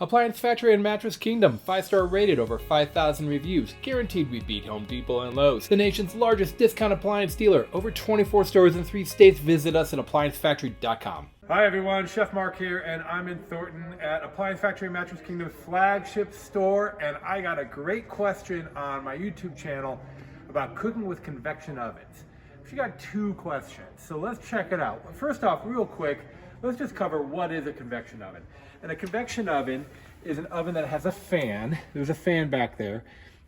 Appliance Factory and Mattress Kingdom, 5-star rated, over 5,000 reviews, guaranteed we beat Home Depot and Lowe's. The nation's largest discount appliance dealer, over 24 stores in 3 states. Visit us at ApplianceFactory.com. Hi everyone, Chef Mark here, and I'm in Thornton at Appliance Factory and Mattress Kingdom flagship store, and I got a great question on my YouTube channel about cooking with convection ovens. She got 2 questions, so let's check it out. First off, real quick, let's just cover what is a convection oven. And a convection oven is an oven that has a fan. There's a fan back there,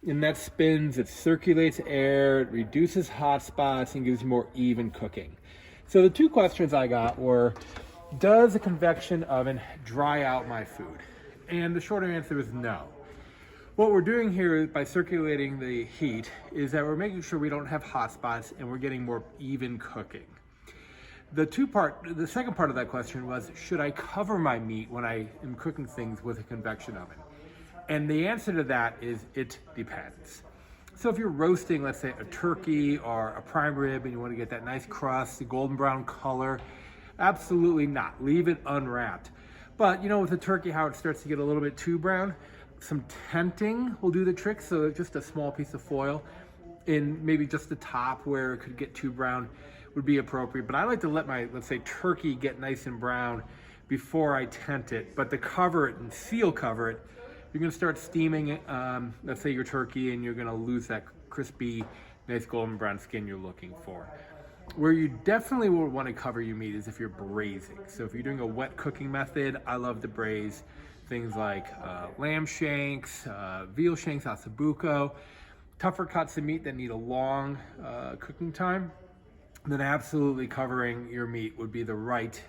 and that spins, it circulates air, it reduces hot spots, and gives you more even cooking. So the 2 questions I got were, does a convection oven dry out my food? And the shorter answer is no. What we're doing here by circulating the heat is that we're making sure we don't have hot spots and we're getting more even cooking. The second part of that question was, should I cover my meat when I am cooking things with a convection oven? And the answer to that is, it depends. So if you're roasting, let's say, a turkey or a prime rib and you want to get that nice crust, the golden brown color, absolutely not. Leave it unwrapped. But you know, with the turkey, how it starts to get a little bit too brown, some tenting will do the trick. So just a small piece of foil in maybe just the top where it could get too brown would be appropriate. But I like to let my, let's say, turkey get nice and brown before I tent it. But to cover it and seal cover it, you're gonna start steaming it, let's say your turkey, and you're gonna lose that crispy, nice golden brown skin you're looking for. Where you definitely will want to cover your meat is if you're braising. So if you're doing a wet cooking method, I love to braise things like lamb shanks, veal shanks, ossobuco, tougher cuts of meat that need a long cooking time. Then absolutely covering your meat would be the right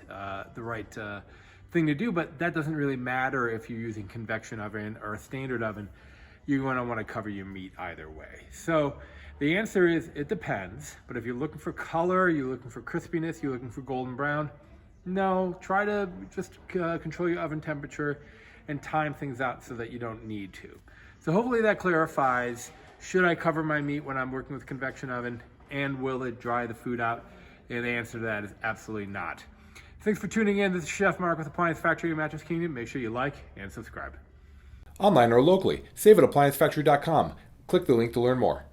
thing to do. But that doesn't really matter if you're using convection oven or a standard oven. You're going to want to cover your meat either way. So the answer is, it depends. But if you're looking for color, you're looking for crispiness, you're looking for golden brown, no, try to just control your oven temperature and time things out so that you don't need to. So hopefully that clarifies, should I cover my meat when I'm working with convection oven, and will it dry the food out? And the answer to that is absolutely not. Thanks for tuning in. This is Chef Mark with Appliance Factory and Mattress Kingdom. Make sure you like and subscribe. Online or locally, save at ApplianceFactory.com. Click the link to learn more.